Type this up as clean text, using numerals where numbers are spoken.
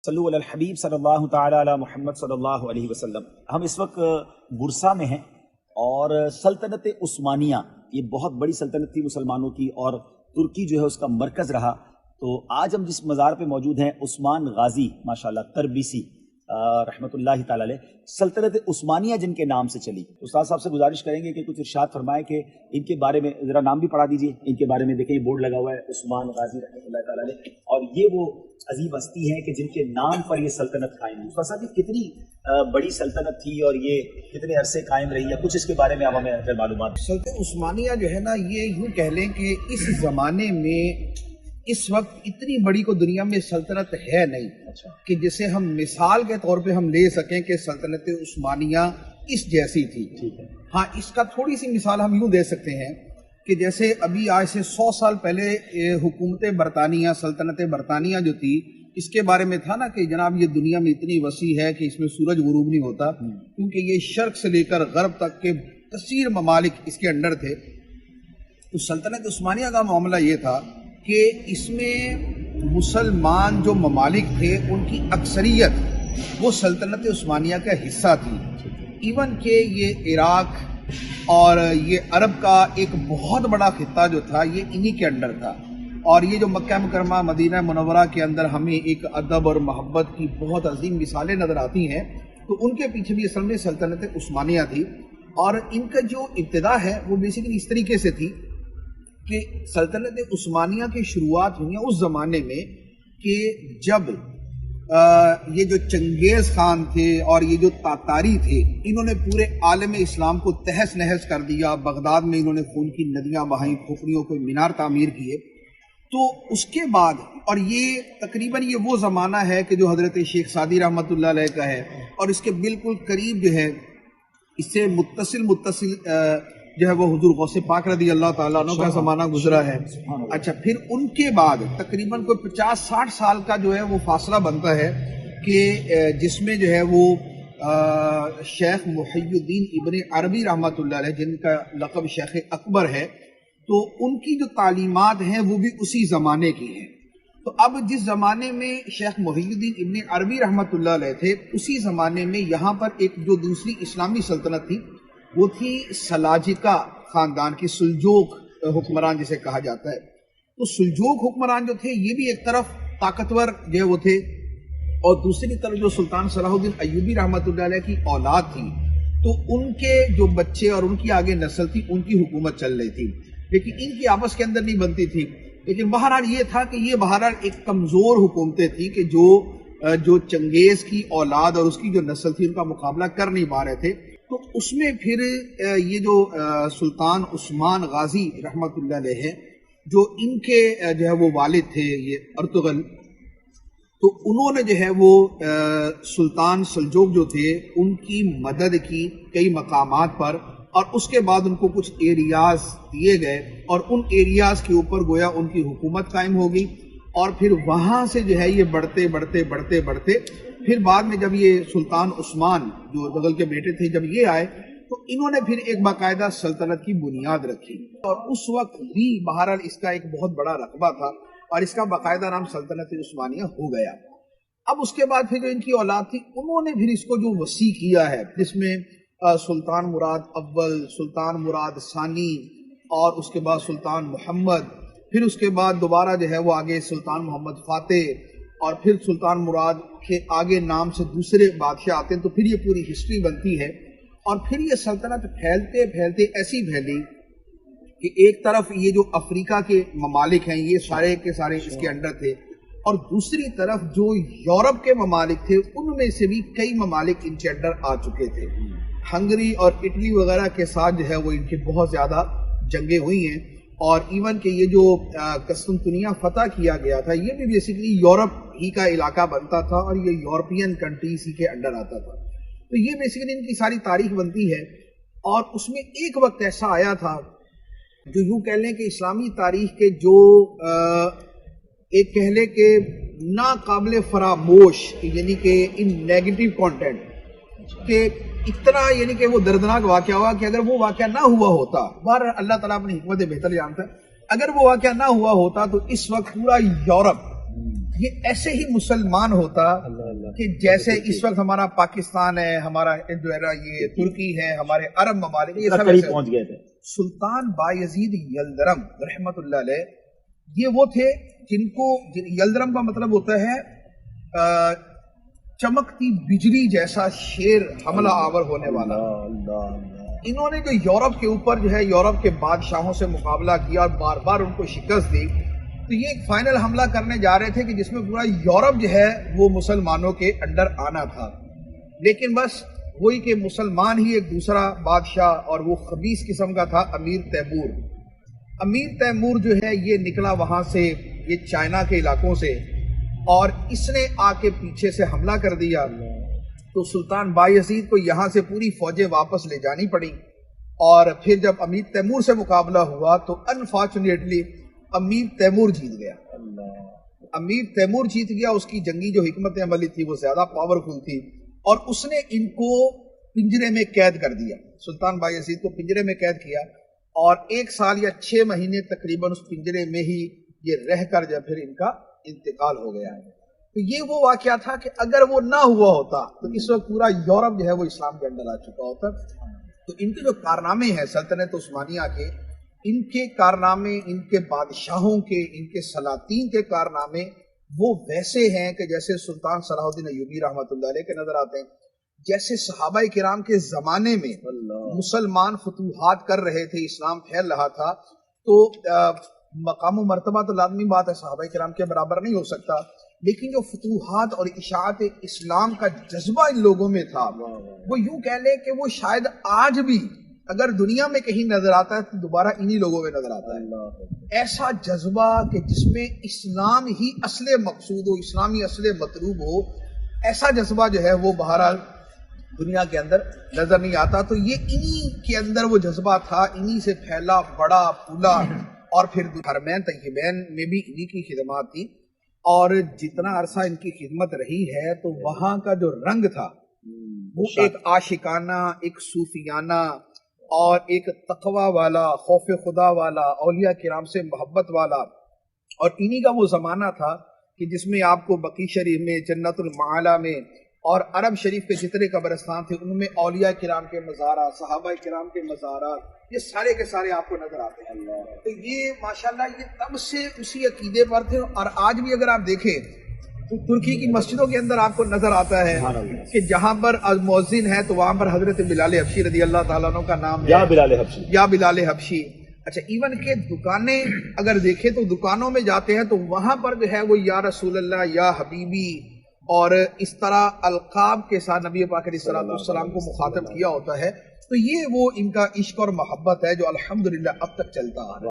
صلو علی الحبیب صلی اللہ تعالی علی محمد صلی اللہ علیہ وسلم۔ ہم اس وقت برسا میں ہیں اور سلطنت عثمانیہ یہ بہت بڑی سلطنت تھی مسلمانوں کی، اور ترکی جو ہے اس کا مرکز رہا۔ تو آج ہم جس مزار پہ موجود ہیں عثمان غازی ماشاءاللہ تربیسی رحمۃ اللہ تعالی علیہ، سلطنت عثمانیہ جن کے نام سے چلی۔ استاد صاحب سے گزارش کریں گے کہ کچھ ارشاد فرمائے کہ ان کے بارے میں ذرا نام بھی پڑھا دیجیے، ان کے بارے میں دیکھیں یہ بورڈ لگا ہوا ہے عثمان غازی رحمۃ اللہ تعالی علیہ، اور یہ وہ عظیم ہستی ہیں کہ جن کے نام پر یہ سلطنت قائم ہوئی۔ استاد صاحب یہ کتنی بڑی سلطنت تھی اور یہ کتنے عرصے قائم رہی ہے، کچھ اس کے بارے میں آپ ہمیں معلومات۔ سلطنت عثمانیہ جو ہے نا، یہ یوں کہہ لیں کہ اس زمانے میں اس وقت اتنی بڑی کو دنیا میں سلطنت ہے نہیں کہ جسے ہم مثال کے طور پہ ہم لے سکیں کہ سلطنت عثمانیہ اس جیسی تھی۔ ہاں، اس کا تھوڑی سی مثال ہم یوں دے سکتے ہیں کہ جیسے ابھی آج سے 100 سال پہلے حکومت برطانیہ، سلطنت برطانیہ جو تھی، اس کے بارے میں تھا نا کہ جناب یہ دنیا میں اتنی وسیع ہے کہ اس میں سورج غروب نہیں ہوتا، کیونکہ یہ شرق سے لے کر غرب تک کے کثیر ممالک اس کے انڈر تھے۔ تو سلطنت عثمانیہ کا معاملہ یہ تھا کہ اس میں مسلمان جو ممالک تھے ان کی اکثریت وہ سلطنت عثمانیہ کا حصہ تھی، ایون کہ یہ عراق اور یہ عرب کا ایک بہت بڑا خطہ جو تھا یہ انہی کے انڈر تھا۔ اور یہ جو مکہ مکرمہ مدینہ منورہ کے اندر ہمیں ایک ادب اور محبت کی بہت عظیم مثالیں نظر آتی ہیں، تو ان کے پیچھے بھی اصل میں سلطنت عثمانیہ تھی۔ اور ان کا جو ابتدا ہے وہ بیسیکلی اس طریقے سے تھی کہ سلطنت عثمانیہ کی شروعات ہوئی اس زمانے میں کہ جب یہ جو چنگیز خان تھے اور یہ جو تاتاری تھے، انہوں نے پورے عالم اسلام کو تہس نہس کر دیا۔ بغداد میں انہوں نے خون کی ندیاں بہائیں، کھوپڑیوں کو مینار تعمیر کیے۔ تو اس کے بعد، اور یہ تقریباً یہ وہ زمانہ ہے کہ جو حضرت شیخ سعدی رحمۃ اللہ علیہ کا ہے، اور اس کے بالکل قریب جو ہے اس سے متصل جو ہے وہ حضور غوث پاک رضی اللہ تعالیٰ عنہ کا زمانہ گزرا ہے۔ اچھا، پھر ان کے بعد تقریباً کوئی 50-60 سال کا جو ہے وہ فاصلہ بنتا ہے کہ جس میں جو ہے وہ شیخ محی الدین ابن عربی رحمۃ اللہ علیہ، جن کا لقب شیخ اکبر ہے، تو ان کی جو تعلیمات ہیں وہ بھی اسی زمانے کی ہیں۔ تو اب جس زمانے میں شیخ محی الدین ابن عربی رحمۃ اللہ علیہ تھے، اسی زمانے میں یہاں پر ایک جو دوسری اسلامی سلطنت تھی وہ تھی سلاجقہ خاندان کی، سلجوق حکمران جسے کہا جاتا ہے۔ تو سلجوق حکمران جو تھے یہ بھی ایک طرف طاقتور جو ہے وہ تھے، اور دوسری طرف جو سلطان صلاح الدین ایوبی رحمۃ اللہ علیہ کی اولاد تھی، تو ان کے جو بچے اور ان کی آگے نسل تھی ان کی حکومت چل رہی تھی، لیکن ان کی آپس کے اندر نہیں بنتی تھی۔ لیکن بہرحال یہ تھا کہ یہ بہرحال ایک کمزور حکومتیں تھی کہ جو چنگیز کی اولاد اور اس کی جو نسل تھی ان کا مقابلہ کر نہیں پا رہے تھے۔ تو اس میں پھر یہ جو سلطان عثمان غازی رحمۃ اللہ علیہ ہے، جو ان کے جو ہے وہ والد تھے یہ ارطغرل، تو انہوں نے جو ہے وہ سلطان سلجوق جو تھے ان کی مدد کی کئی مقامات پر، اور اس کے بعد ان کو کچھ ایریاز دیے گئے، اور ان ایریاز کے اوپر گویا ان کی حکومت قائم ہوگی۔ اور پھر وہاں سے جو ہے یہ بڑھتے پھر بعد میں جب یہ سلطان عثمان جو دغل کے بیٹے تھے جب یہ آئے، تو انہوں نے پھر ایک باقاعدہ سلطنت کی بنیاد رکھی، اور اس وقت بھی بہرحال اس کا ایک بہت بڑا رقبہ تھا، اور اس کا باقاعدہ نام سلطنت عثمانیہ ہو گیا۔ اب اس کے بعد پھر جو ان کی اولاد تھی انہوں نے پھر اس کو جو وسیع کیا ہے، جس میں سلطان مراد اول، سلطان مراد ثانی، اور اس کے بعد سلطان محمد، پھر اس کے بعد دوبارہ جو ہے وہ آگے سلطان محمد فاتح، اور پھر سلطان مراد کے آگے نام سے دوسرے بادشاہ آتے ہیں، تو پھر یہ پوری ہسٹری بنتی ہے۔ اور پھر یہ سلطنت پھیلتے ایسی پھیلی کہ ایک طرف یہ جو افریقہ کے ممالک ہیں یہ سارے کے سارے اس کے انڈر تھے، اور دوسری طرف جو یورپ کے ممالک تھے ان میں سے بھی کئی ممالک ان کے انڈر آ چکے تھے۔ ہنگری اور اٹلی وغیرہ کے ساتھ جو ہے وہ ان کی بہت زیادہ جنگیں ہوئی ہیں، اور ایون کہ یہ جو قسطنطنیہ فتح کیا گیا تھا یہ بھی بیسیکلی یورپ ہی کا علاقہ بنتا تھا، اور یہ یورپین کنٹریز ہی کے انڈر آتا تھا۔ تو یہ بیسیکلی ان کی ساری تاریخ بنتی ہے۔ اور اس میں ایک وقت ایسا آیا تھا جو یوں کہہ لیں کہ اسلامی تاریخ کے جو ایک کہہ لیں کہ ناقابل فراموش، یعنی کہ ان نیگیٹو کانٹینٹ کہ اتنا یعنی کہ وہ دردناک واقعہ ہوا کہ اگر وہ واقعہ نہ ہوا ہوتا، بہر اللہ تعالیٰ اپنی حکمت بہتر جانتا ہے، اگر وہ واقعہ نہ ہوا ہوتا تو اس وقت پورا یورپ یہ ایسے ہی مسلمان ہوتا کہ جیسے اس وقت ہمارا پاکستان ہے، ہمارا جو ہے نا یہ ترکی ہے، ہمارے عرب ممالک یہ سب ایسے پہنچ گئے تھے. سلطان بایزید یلدرم رحمت اللہ علیہ یہ وہ تھے جن کو یلدرم کا مطلب ہوتا ہے چمکتی بجلی جیسا شیر حملہ آور ہونے والا. انہوں نے جو یورپ کے اوپر جو ہے یورپ کے بادشاہوں سے مقابلہ کیا اور بار بار ان کو شکست دی، تو یہ ایک فائنل حملہ کرنے جا رہے تھے کہ جس میں پورا یورپ جو ہے وہ مسلمانوں کے انڈر آنا تھا. لیکن بس وہی کہ مسلمان ہی ایک دوسرا بادشاہ، اور وہ خبیث قسم کا تھا امیر تیمور. امیر تیمور جو ہے یہ نکلا وہاں سے، یہ چائنا کے علاقوں سے، اور اس نے آ کے پیچھے سے حملہ کر دیا. تو سلطان بایزید کو یہاں سے پوری فوجیں واپس لے جانی پڑی. اور پھر جب امیر تیمور سے مقابلہ ہوا تو انفارچونیٹلی امیر تیمور جیت گیا. امیر تیمور جیت گیا. اس کی جنگی جو حکمت عملی تھی وہ زیادہ پاورفل تھی، اور اس نے ان کو پنجرے میں قید کر دیا. سلطان بایزید کو پنجرے میں قید کیا، اور 1 سال یا 6 مہینے تقریباً اس پنجرے میں ہی یہ رہ کر جب پھر ان کا انتقال ہو گیا. تو یہ وہ واقعہ تھا کہ اگر وہ نہ ہوا ہوتا تو اس وقت پورا یورپ جو ہے وہ اسلام کے اندر آ چکا ہوتا. تو ان کے جو کارنامے ہیں سلطنت عثمانیہ کے، ان کے کارنامے، ان کے بادشاہوں کے، ان کے سلاطین کے کارنامے وہ ویسے ہیں کہ جیسے سلطان صلاح الدین ایوبی رحمۃ اللہ علیہ کے نظر آتے ہیں. جیسے صحابہ کرام کے زمانے میں مسلمان فتوحات کر رہے تھے، اسلام پھیل رہا تھا، تو مقام و مرتبہ تو لازمی بات ہے صحابہ کرام کے برابر نہیں ہو سکتا، لیکن جو فتوحات اور اشاعت اسلام کا جذبہ ان لوگوں میں تھا، وہ یوں کہہ لیں کہ وہ شاید آج بھی اگر دنیا میں کہیں نظر آتا ہے تو دوبارہ انہی لوگوں میں نظر آتا ہے. ایسا جذبہ کہ جس میں اسلام ہی اصل مقصود ہو، اسلامی اصل مطلوب ہو، ایسا جذبہ جو ہے وہ بہرحال دنیا کے اندر نظر نہیں آتا. تو یہ انہی کے اندر وہ جذبہ تھا، انہی سے پھیلا بڑا پھولا. اور پھر حرمین طیبین میں بھی انہی کی خدمات تھی، اور جتنا عرصہ ان کی خدمت رہی ہے تو وہاں کا جو رنگ تھا وہ ایک عاشقانہ، ایک صوفیانہ، اور ایک تقوی والا، خوف خدا والا، اولیاء کرام سے محبت والا. اور انہی کا وہ زمانہ تھا کہ جس میں آپ کو بقی شریف میں، جنت المعالی میں، اور عرب شریف کے جتنے قبرستان تھے ان میں اولیاء کرام کے مزارات، صحابہ کرام کے مزارات، یہ سارے کے سارے آپ کو نظر آتے ہیں. تو یہ ماشاءاللہ یہ تب سے اسی عقیدے پر تھے. اور آج بھی اگر آپ دیکھیں تو ترکی کی مسجدوں کے اندر آپ کو نظر آتا ہے کہ جہاں پر مؤذن ہے تو وہاں پر حضرت بلال حبشی رضی اللہ تعالیٰ عنہ کا نام ہے، یا بلال حبشی. اچھا، ایون کہ دکانیں اگر دیکھیں تو دکانوں میں جاتے ہیں تو وہاں پر جو ہے وہ یا رسول اللہ، یا حبیبی، اور اس طرح القاب کے ساتھ نبی پاک علیہ السلام کو مخاطب کیا ہوتا ہے. تو یہ وہ ان کا عشق اور محبت ہے جو الحمدللہ اب تک چلتا آ رہا ہے.